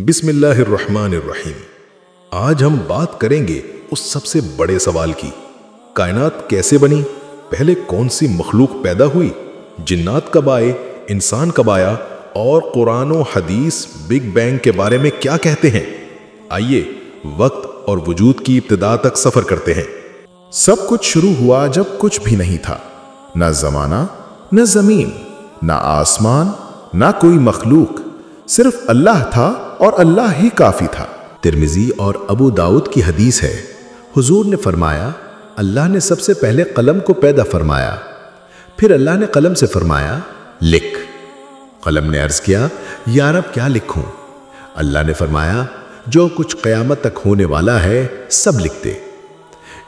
بسم اللہ الرحمن الرحیم۔ آج ہم بات کریں گے اس سب سے بڑے سوال کی، کائنات کیسے بنی؟ پہلے کون سی مخلوق پیدا ہوئی؟ جنات کب آئے؟ انسان کب آیا؟ اور قرآن و حدیث بگ بینگ کے بارے میں کیا کہتے ہیں؟ آئیے وقت اور وجود کی ابتدا تک سفر کرتے ہیں۔ سب کچھ شروع ہوا جب کچھ بھی نہیں تھا، نہ زمانہ، نہ زمین، نہ آسمان، نہ کوئی مخلوق، صرف اللہ تھا اور اللہ ہی کافی تھا۔ ترمذی اور ابو داؤد کی حدیث ہے، حضور نے فرمایا اللہ نے سب سے پہلے قلم کو پیدا فرمایا، پھر اللہ نے قلم سے فرمایا لکھ۔ قلم نے عرض کیا یا رب کیا لکھوں؟ اللہ نے فرمایا جو کچھ قیامت تک ہونے والا ہے سب لکھ دے۔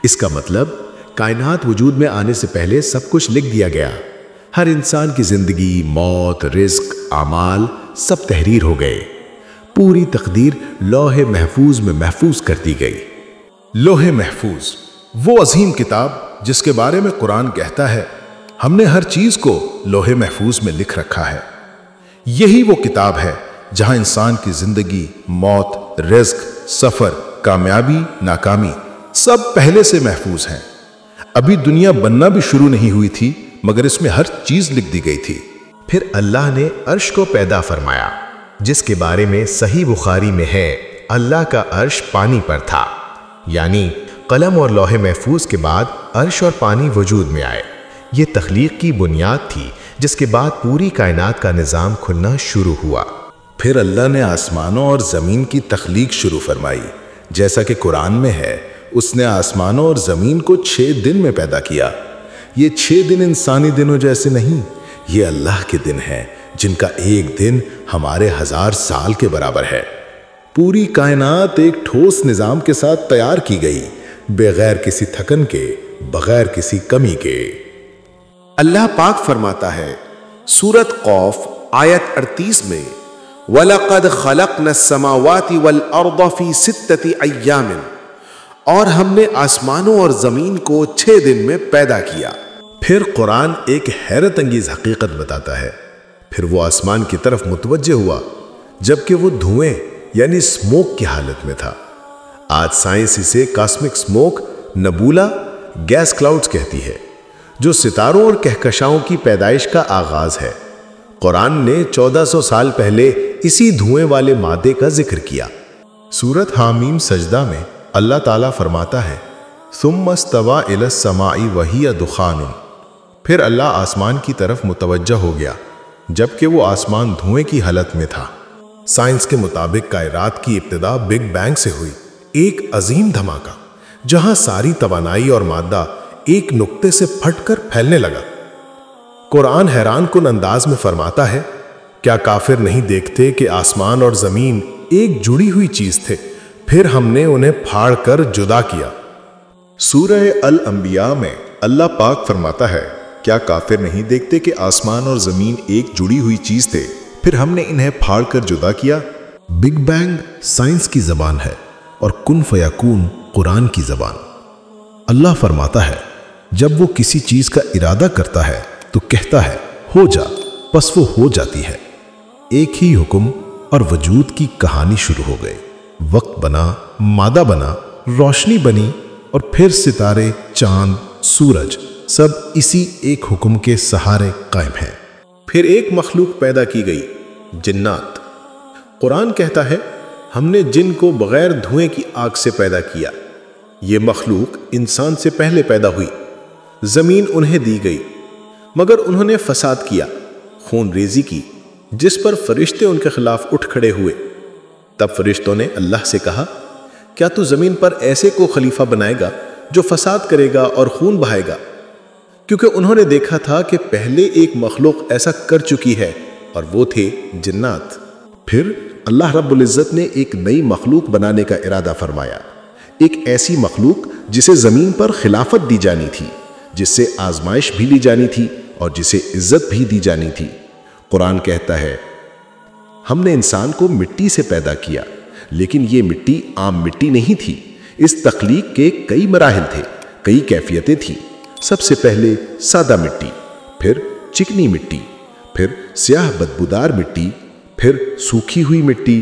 اس کا مطلب کائنات وجود میں آنے سے پہلے سب کچھ لکھ دیا گیا۔ ہر انسان کی زندگی، موت، رزق، اعمال سب تحریر ہو گئے۔ پوری تقدیر لوح محفوظ میں محفوظ کر دی گئی۔ لوح محفوظ، وہ عظیم کتاب جس کے بارے میں قرآن کہتا ہے ہم نے ہر چیز کو لوح محفوظ میں لکھ رکھا ہے۔ یہی وہ کتاب ہے جہاں انسان کی زندگی، موت، رزق، سفر، کامیابی، ناکامی سب پہلے سے محفوظ ہیں۔ ابھی دنیا بننا بھی شروع نہیں ہوئی تھی مگر اس میں ہر چیز لکھ دی گئی تھی۔ پھر اللہ نے عرش کو پیدا فرمایا، جس کے بارے میں صحیح بخاری میں ہے اللہ کا عرش پانی پر تھا، یعنی قلم اور لوح محفوظ کے بعد عرش اور پانی وجود میں آئے۔ یہ تخلیق کی بنیاد تھی جس کے بعد پوری کائنات کا نظام کھلنا شروع ہوا۔ پھر اللہ نے آسمانوں اور زمین کی تخلیق شروع فرمائی، جیسا کہ قرآن میں ہے اس نے آسمانوں اور زمین کو 6 دن میں پیدا کیا۔ یہ 6 دن انسانی دنوں جیسے نہیں، یہ اللہ کے دن ہیں جن کا ایک دن ہمارے 1000 سال کے برابر ہے۔ پوری کائنات ایک ٹھوس نظام کے ساتھ تیار کی گئی، بغیر کسی تھکن کے، بغیر کسی کمی کے۔ اللہ پاک فرماتا ہے سورۃ قوف آیت 38 میں وَلَقَدْ خَلَقْنَا السَّمَاوَاتِ وَالْأَرْضَ فِي 6 أَيَّامٍ، اور ہم نے آسمانوں اور زمین کو 6 دن میں پیدا کیا۔ پھر قرآن ایک حیرت انگیز حقیقت بتاتا ہے، پھر وہ آسمان کی طرف متوجہ ہوا جبکہ وہ دھوئیں یعنی سموک کی حالت میں تھا۔ آج سائنس اسے کاسمک سموک، نبولا، گیس کلاؤڈز کہتی ہے، جو ستاروں اور کہکشاؤں کی پیدائش کا آغاز ہے۔ قرآن نے 1400 سال پہلے اسی دھوئیں والے مادے کا ذکر کیا۔ سورۃ حامیم سجدہ میں اللہ تعالیٰ فرماتا ہے ثم استوى الى السماء وهي دخان، پھر اللہ آسمان کی طرف متوجہ ہو گیا جبکہ وہ آسمان دھوئیں کی حالت میں تھا۔ سائنس کے مطابق کائنات کی ابتدا بگ بینگ سے ہوئی، ایک عظیم دھماکہ جہاں ساری توانائی اور مادہ ایک نقطے سے پھٹ کر پھیلنے لگا۔ قرآن حیران کن انداز میں فرماتا ہے کیا کافر نہیں دیکھتے کہ آسمان اور زمین ایک جڑی ہوئی چیز تھے، پھر ہم نے انہیں پھاڑ کر جدا کیا۔ سورہ الانبیاء میں اللہ پاک فرماتا ہے کیا کافر نہیں دیکھتے کہ آسمان اور زمین ایک جڑی ہوئی چیز تھے، پھر ہم نے انہیں پھاڑ کر جدا کیا۔ بگ بینگ سائنس کی زبان ہے اور کن فیکون قرآن کی زبان۔ اللہ فرماتا ہے جب وہ کسی چیز کا ارادہ کرتا ہے تو کہتا ہے ہو جا، پس وہ ہو جاتی ہے۔ ایک ہی حکم اور وجود کی کہانی شروع ہو گئی۔ وقت بنا، مادہ بنا، روشنی بنی، اور پھر ستارے، چاند، سورج سب اسی ایک حکم کے سہارے قائم ہیں۔ پھر ایک مخلوق پیدا کی گئی، جنات۔ قرآن کہتا ہے ہم نے جن کو بغیر دھوئیں کی آگ سے پیدا کیا۔ یہ مخلوق انسان سے پہلے پیدا ہوئی، زمین انہیں دی گئی مگر انہوں نے فساد کیا، خون ریزی کی، جس پر فرشتے ان کے خلاف اٹھ کھڑے ہوئے۔ تب فرشتوں نے اللہ سے کہا کیا تو زمین پر ایسے کو خلیفہ بنائے گا جو فساد کرے گا اور خون بہائے گا؟ کیونکہ انہوں نے دیکھا تھا کہ پہلے ایک مخلوق ایسا کر چکی ہے اور وہ تھے جنات۔ پھر اللہ رب العزت نے ایک نئی مخلوق بنانے کا ارادہ فرمایا، ایک ایسی مخلوق جسے زمین پر خلافت دی جانی تھی، جس سے آزمائش بھی لی جانی تھی اور جسے عزت بھی دی جانی تھی۔ قرآن کہتا ہے ہم نے انسان کو مٹی سے پیدا کیا، لیکن یہ مٹی عام مٹی نہیں تھی۔ اس تخلیق کے کئی مراحل تھے، کئی کیفیتیں تھیں۔ سب سے پہلے سادہ مٹی، پھر چکنی مٹی، پھر سیاہ بدبودار مٹی، پھر سوکھی ہوئی مٹی